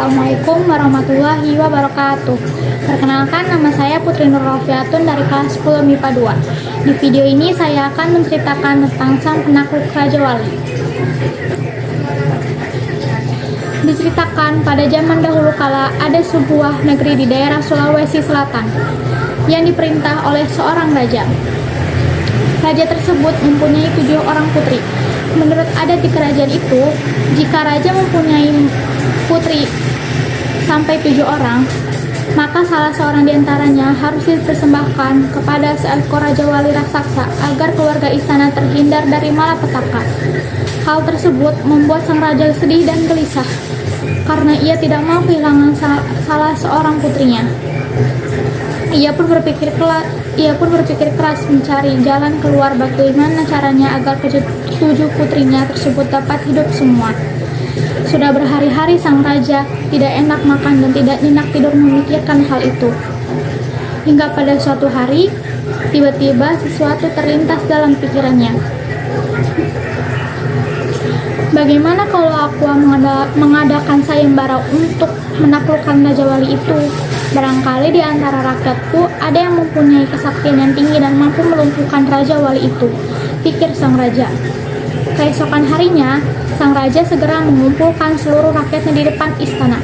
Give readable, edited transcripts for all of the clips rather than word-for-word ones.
Assalamualaikum warahmatullahi wabarakatuh. Perkenalkan, nama saya Putri Nur Rofiatun dari kelas 10 MIPA 2. Di video ini saya akan menceritakan tentang sang penakluk Raja Wali. Diceritakan pada zaman dahulu kala ada sebuah negeri di daerah Sulawesi Selatan yang diperintah oleh seorang raja. Raja tersebut mempunyai 7 orang putri. Menurut adat di kerajaan itu, jika raja mempunyai putri sampai 7 orang, maka salah seorang di antaranya harus dipersembahkan kepada seekor Raja Wali raksasa agar keluarga istana terhindar dari malapetaka. Hal tersebut membuat sang raja sedih dan gelisah karena ia tidak mau kehilangan salah seorang putrinya. Ia pun berpikir keras mencari jalan keluar bagaimana caranya agar 7 putrinya tersebut dapat hidup semua. Sudah berhari-hari sang raja tidak enak makan dan tidak nyenyak tidur memikirkan hal itu. Hingga pada suatu hari, tiba-tiba sesuatu terlintas dalam pikirannya. Bagaimana kalau aku mengadakan sayembara untuk menaklukkan Raja Wali itu? Barangkali di antara rakyatku ada yang mempunyai kesaktian yang tinggi dan mampu melumpuhkan Raja Wali itu, pikir sang raja. Keesokan harinya, sang raja segera mengumpulkan seluruh rakyatnya di depan istana.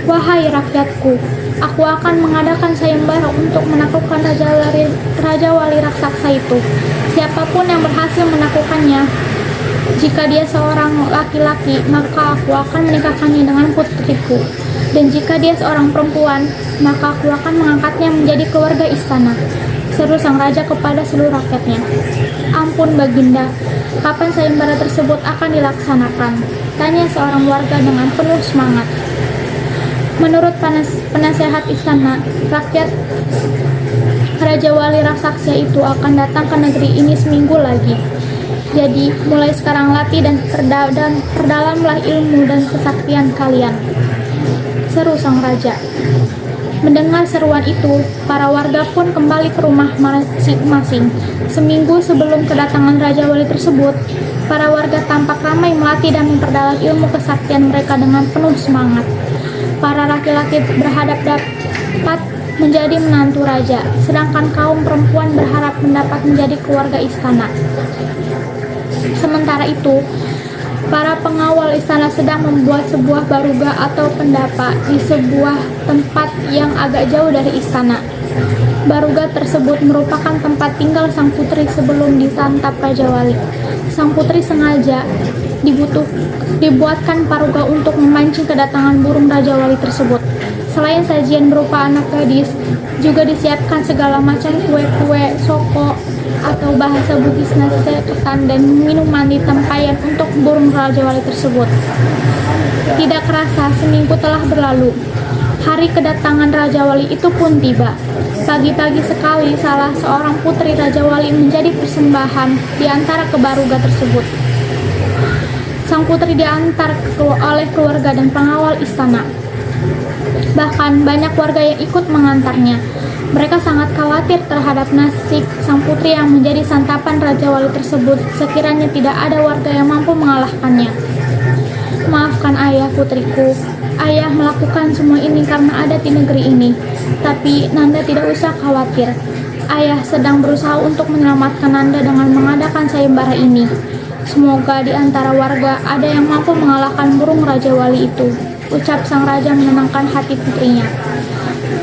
Wahai rakyatku, aku akan mengadakan sayembara untuk menaklukkan Raja Wali raksasa itu. Siapapun yang berhasil menaklukkannya, jika dia seorang laki-laki, maka aku akan menikahkannya dengan putriku. Dan jika dia seorang perempuan, maka aku akan mengangkatnya menjadi keluarga istana, seru sang raja kepada seluruh rakyatnya. Ampun Baginda, kapan sayembara tersebut akan dilaksanakan? Tanya seorang warga dengan penuh semangat. Menurut penasehat istana, rakyat Raja Wali raksasa itu akan datang ke negeri ini seminggu lagi. Jadi, mulai sekarang latih dan perdalamlah ilmu dan kesaktian kalian, seru sang raja. Mendengar seruan itu, para warga pun kembali ke rumah masing-masing. Seminggu sebelum kedatangan Raja Wali tersebut, para warga tampak ramai melatih dan memperdalam ilmu kesaktian mereka dengan penuh semangat. Para laki-laki berharap dapat menjadi menantu raja, sedangkan kaum perempuan berharap mendapat menjadi keluarga istana. Sementara itu, para pengawal istana sedang membuat sebuah baruga atau pendapa di sebuah tempat yang agak jauh dari istana. Baruga tersebut merupakan tempat tinggal sang putri sebelum disantap Raja Wali. Sang putri sengaja dibuatkan baruga untuk memancing kedatangan burung Raja Wali tersebut. Selain sajian berupa anak gadis, juga disiapkan segala macam kue-kue, soko, atau bahasa Bugis setan dan minuman di tempayan untuk burung Raja Wali tersebut. Tidak kerasa seminggu telah berlalu. Hari kedatangan Raja Wali itu pun tiba. Pagi-pagi sekali salah seorang putri Raja Wali menjadi persembahan di antara kebaruga tersebut. Sang putri diantar oleh keluarga dan pengawal istana. Bahkan banyak warga yang ikut mengantarnya. Mereka sangat khawatir terhadap nasib sang putri yang menjadi santapan Raja Wali tersebut sekiranya tidak ada warga yang mampu mengalahkannya. Maafkan ayah putriku, ayah melakukan semua ini karena ada di negeri ini. Tapi Nanda tidak usah khawatir. Ayah sedang berusaha untuk menyelamatkan Nanda dengan mengadakan sayembara ini. Semoga di antara warga ada yang mampu mengalahkan burung Raja Wali itu, ucap sang raja menenangkan hati putrinya.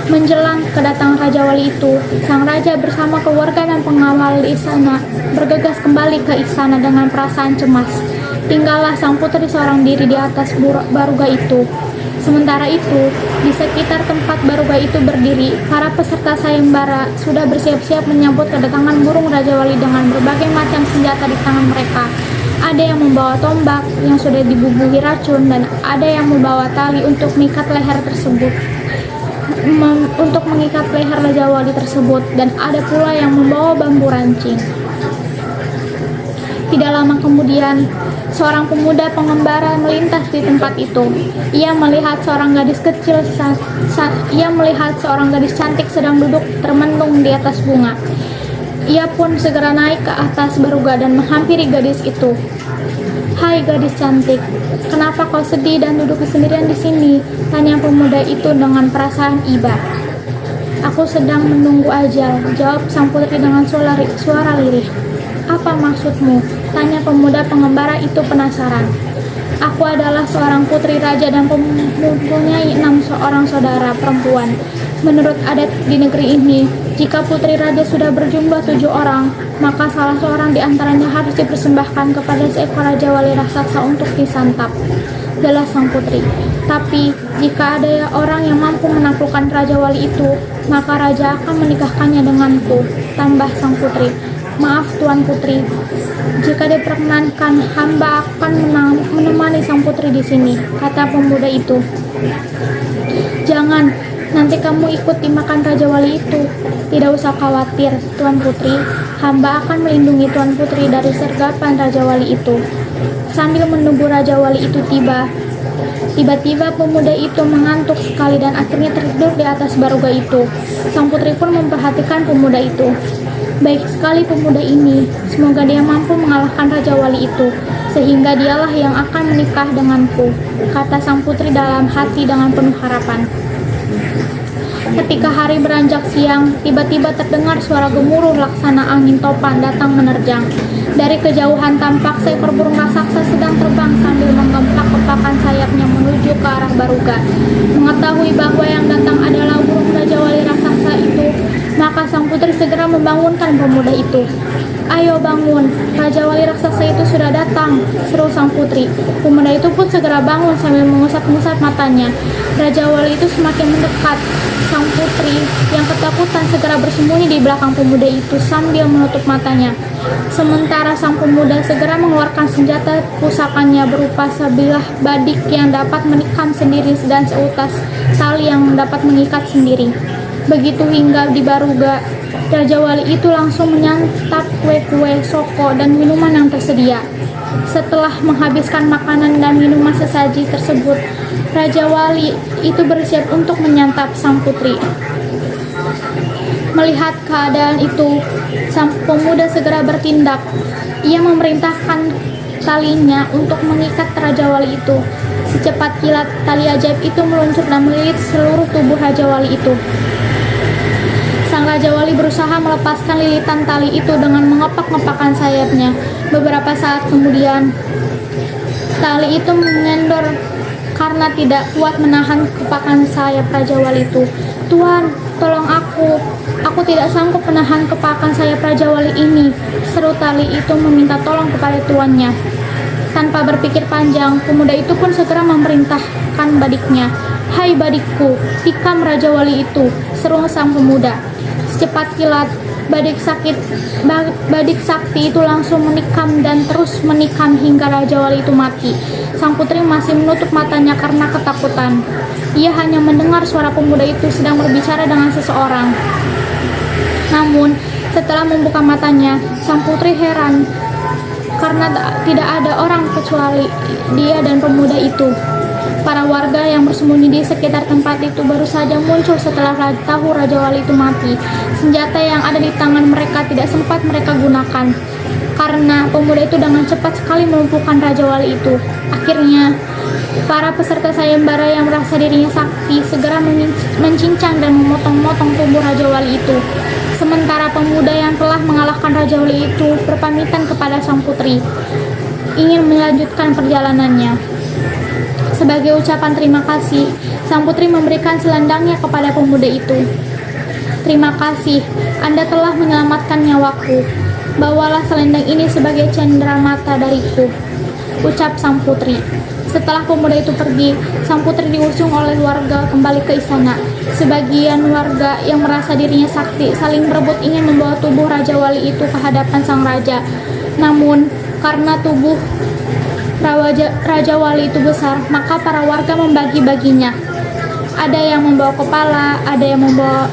Menjelang kedatangan Raja Wali itu, sang raja bersama keluarga dan pengawal di istana bergegas kembali ke istana dengan perasaan cemas. Tinggallah sang putri seorang diri di atas baruga itu. Sementara itu, di sekitar tempat baruga itu berdiri, para peserta sayembara sudah bersiap-siap menyambut kedatangan burung Raja Wali dengan berbagai macam senjata di tangan mereka. Ada yang membawa tombak yang sudah dibubuhi racun dan ada yang membawa tali untuk mengikat leher Raja Wali tersebut, dan ada pula yang membawa bambu rancing. Tidak lama kemudian, seorang pemuda pengembara melintas di tempat itu. Ia melihat seorang gadis cantik sedang duduk termenung di atas bunga. Ia pun segera naik ke atas baruga dan menghampiri gadis itu. "Hai gadis cantik, kenapa kau sedih dan duduk sendirian di sini?" tanya pemuda itu dengan perasaan iba. "Aku sedang menunggu ajal," jawab sang putri dengan suara lirih. "Apa maksudmu?" tanya pemuda pengembara itu penasaran. "Aku adalah seorang putri raja dan mempunyai 6 seorang saudara perempuan. Menurut adat di negeri ini, jika putri raja sudah berjumlah 7 orang, maka salah seorang di antaranya harus dipersembahkan kepada seekor raja wali raksasa untuk disantap," jelas sang putri. "Tapi jika ada orang yang mampu menaklukkan raja wali itu, maka raja akan menikahkannya denganku," tambah sang putri. "Maaf Tuan Putri, jika diperkenankan, hamba akan menemani sang putri di sini," kata pemuda itu. "Jangan, nanti kamu ikut dimakan raja wali itu." "Tidak usah khawatir, Tuan Putri, hamba akan melindungi Tuan Putri dari sergapan raja wali itu." Sambil menunggu raja wali itu tiba-tiba pemuda itu mengantuk sekali dan akhirnya tertidur di atas baruga itu. Sang putri pun memperhatikan pemuda itu. "Baik sekali pemuda ini, semoga dia mampu mengalahkan raja wali itu, sehingga dialah yang akan menikah denganku," kata sang putri dalam hati dengan penuh harapan. Ketika hari beranjak siang, tiba-tiba terdengar suara gemuruh laksana angin topan datang menerjang. Dari kejauhan tampak seekor burung raksasa sedang terbang sambil menggempak-gempakkan sayapnya menuju ke arah baruga. Mengetahui bahwa yang datang adalah burung raja wali raksasa itu, maka sang putri segera membangunkan pemuda itu. "Ayo bangun, raja wali raksasa itu sudah datang," seru sang putri. Pemuda itu pun segera bangun sambil mengusap-ngusap matanya. Raja wali itu semakin mendekat. Sang putri yang ketakutan segera bersembunyi di belakang pemuda itu sambil menutup matanya. Sementara sang pemuda segera mengeluarkan senjata pusakanya berupa sebilah badik yang dapat menikam sendiri dan seutas tali yang dapat mengikat sendiri. Begitu hingga di baruga, raja wali itu langsung menyantap kue-kue, soko, dan minuman yang tersedia. Setelah menghabiskan makanan dan minuman sesaji tersebut, raja wali itu bersiap untuk menyantap sang putri. Melihat keadaan itu, sang pemuda segera bertindak. Ia memerintahkan talinya untuk mengikat raja wali itu. Secepat kilat, tali ajaib itu meluncur dan melilit seluruh tubuh raja wali itu. Sang raja wali berusaha melepaskan lilitan tali itu dengan mengepak-ngepakkan sayapnya. Beberapa saat kemudian, tali itu mengendor karena tidak kuat menahan kepakan sayap raja wali itu. "Tuan, tolong aku tidak sanggup menahan kepakan sayap raja wali ini," seru tali itu meminta tolong kepada tuannya. Tanpa berpikir panjang, pemuda itu pun segera memerintahkan badiknya. "Hai badikku, tikam raja wali itu," seru sang pemuda. Secepat kilat, badik sakti itu langsung menikam dan terus menikam hingga raja wali itu mati. Sang putri masih menutup matanya karena ketakutan. Ia hanya mendengar suara pemuda itu sedang berbicara dengan seseorang. Namun, setelah membuka matanya, sang putri heran karena tidak ada orang kecuali dia dan pemuda itu. Para warga yang bersembunyi di sekitar tempat itu baru saja muncul setelah tahu raja wali itu mati. Senjata yang ada di tangan mereka tidak sempat mereka gunakan, karena pemuda itu dengan cepat sekali melumpuhkan raja wali itu. Akhirnya, para peserta sayembara yang merasa dirinya sakti segera mencincang dan memotong-motong tubuh raja wali itu. Sementara pemuda yang telah mengalahkan raja wali itu berpamitan kepada sang putri, ingin melanjutkan perjalanannya. Sebagai ucapan terima kasih, sang putri memberikan selendangnya kepada pemuda itu. "Terima kasih, Anda telah menyelamatkan nyawaku. Bawalah selendang ini sebagai cenderamata dariku," ucap sang putri. Setelah pemuda itu pergi, sang putri diusung oleh warga kembali ke istana. Sebagian warga yang merasa dirinya sakti saling berebut ingin membawa tubuh raja wali itu ke hadapan sang raja. Namun, karena tubuh raja wali itu besar, maka para warga membagi-baginya. Ada yang membawa kepala, ada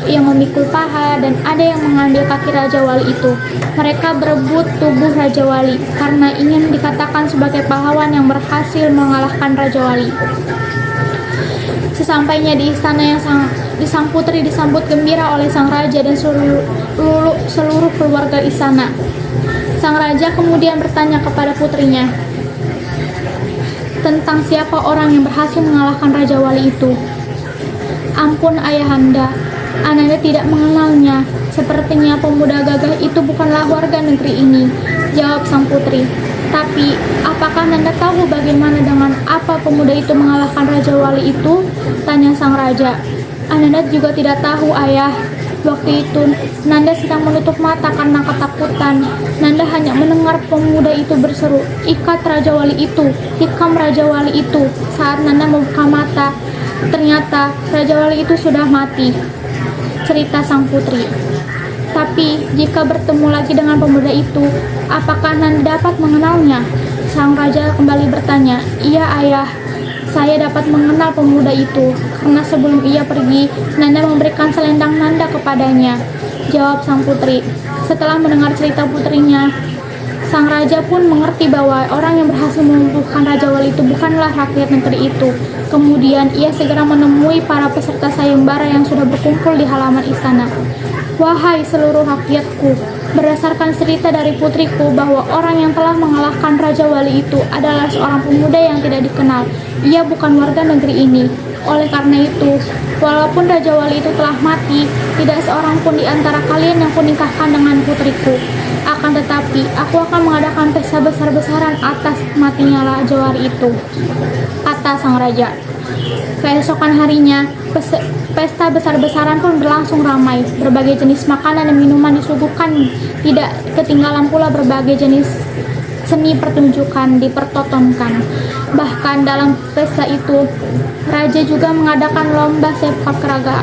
yang memikul paha, dan ada yang mengambil kaki raja wali itu. Mereka berebut tubuh raja wali karena ingin dikatakan sebagai pahlawan yang berhasil mengalahkan raja wali. Sesampainya di istana, sang putri disambut gembira oleh sang raja dan seluruh keluarga istana. Sang raja kemudian bertanya kepada putrinya, tentang siapa orang yang berhasil mengalahkan Raja Wali itu. Ampun ayahanda, Ananda tidak mengenalnya. Sepertinya pemuda gagah itu bukanlah warga negeri ini, jawab sang putri. Tapi, apakah Nanda tahu bagaimana dengan apa pemuda itu mengalahkan Raja Wali itu? Tanya sang raja. Ananda juga tidak tahu, ayah. Waktu itu, Nanda sedang menutup mata karena ketakutan. Nanda hanya mendengar pemuda itu berseru, "Ikat Raja Wali itu, hikam Raja Wali itu." Saat Nanda membuka mata, ternyata Raja Wali itu sudah mati. Cerita sang putri. Tapi, jika bertemu lagi dengan pemuda itu, apakah Nanda dapat mengenalnya? Sang raja kembali bertanya, "Iya ayah, saya dapat mengenal pemuda itu, karena sebelum ia pergi, Nanda memberikan selendang Nanda kepadanya," jawab sang putri. Setelah mendengar cerita putrinya, sang raja pun mengerti bahwa orang yang berhasil melumpuhkan Raja Wali itu bukanlah rakyat negeri itu. Kemudian ia segera menemui para peserta sayembara yang sudah berkumpul di halaman istana. "Wahai seluruh rakyatku, berdasarkan cerita dari putriku bahwa orang yang telah mengalahkan Raja Wali itu adalah seorang pemuda yang tidak dikenal. Ia bukan warga negeri ini. Oleh karena itu, walaupun Raja Wali itu telah mati, tidak seorang pun di antara kalian yang kunikahkan dengan putriku. Akan tetapi, aku akan mengadakan pesta besar-besaran atas matinya Raja Wali itu," kata sang raja. Keesokan harinya, pesta besar-besaran pun berlangsung ramai. Berbagai jenis makanan dan minuman disuguhkan. Tidak ketinggalan pula berbagai jenis seni pertunjukan dipertontonkan. Bahkan dalam pesta itu, raja juga mengadakan lomba sepak raga.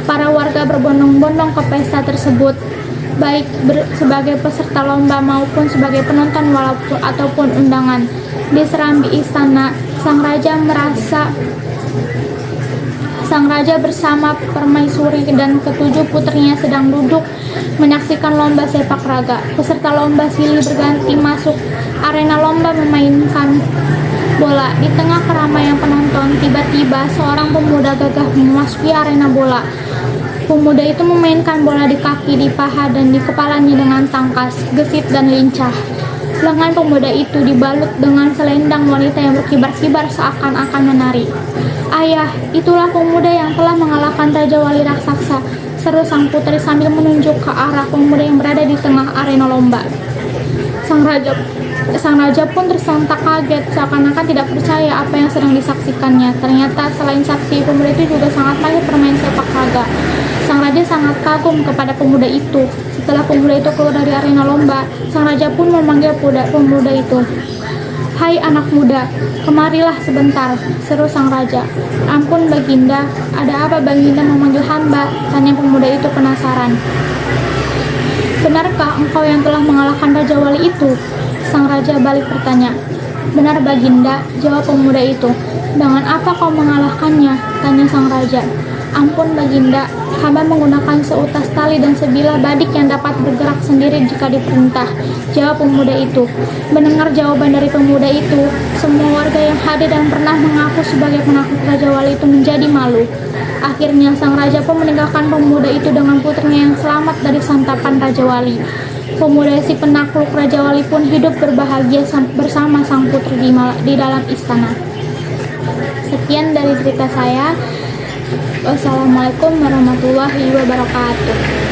Para warga berbondong-bondong ke pesta tersebut, baik sebagai peserta lomba maupun sebagai penonton ataupun undangan. Di serambi istana, sang raja bersama permaisuri dan ketujuh putrinya sedang duduk menyaksikan lomba sepak raga. Peserta lomba silih berganti masuk arena lomba memainkan bola. Di tengah keramaian penonton, tiba-tiba seorang pemuda gagah memasuki arena bola. Pemuda itu memainkan bola di kaki, di paha, dan di kepalanya dengan tangkas, gesit, dan lincah. Lengan pemuda itu dibalut dengan selendang wanita yang berkibar-kibar seakan-akan menari. "Ayah, itulah pemuda yang telah mengalahkan Raja Wali raksasa," seru sang putri sambil menunjuk ke arah pemuda yang berada di tengah arena lomba. Sang raja pun tersentak kaget, seakan-akan tidak percaya apa yang sedang disaksikannya. Ternyata selain sakti, pemuda itu juga sangat mahir bermain sepak raga. Sang raja sangat kagum kepada pemuda itu. Setelah pemuda itu keluar dari arena lomba, sang raja pun memanggil pemuda itu. "Hai anak muda, kemarilah sebentar," seru sang raja. "Ampun Baginda, ada apa Baginda memanggil hamba?" tanya pemuda itu penasaran. "Benarkah engkau yang telah mengalahkan Raja Wali itu?" sang raja balik bertanya. "Benar Baginda," jawab pemuda itu. "Dengan apa kau mengalahkannya?" tanya sang raja. "Ampun Baginda, hamba menggunakan seutas tali dan sebilah badik yang dapat bergerak sendiri jika diperintah," jawab pemuda itu. Mendengar jawaban dari pemuda itu, semua warga yang hadir dan pernah mengaku sebagai penakluk Raja Wali itu menjadi malu. Akhirnya sang raja pun meninggalkan pemuda itu dengan putrinya yang selamat dari santapan Raja Wali. Pemuda si penakluk Raja Wali pun hidup berbahagia bersama sang putri di dalam istana. Sekian dari cerita saya. Wassalamualaikum warahmatullahi wabarakatuh.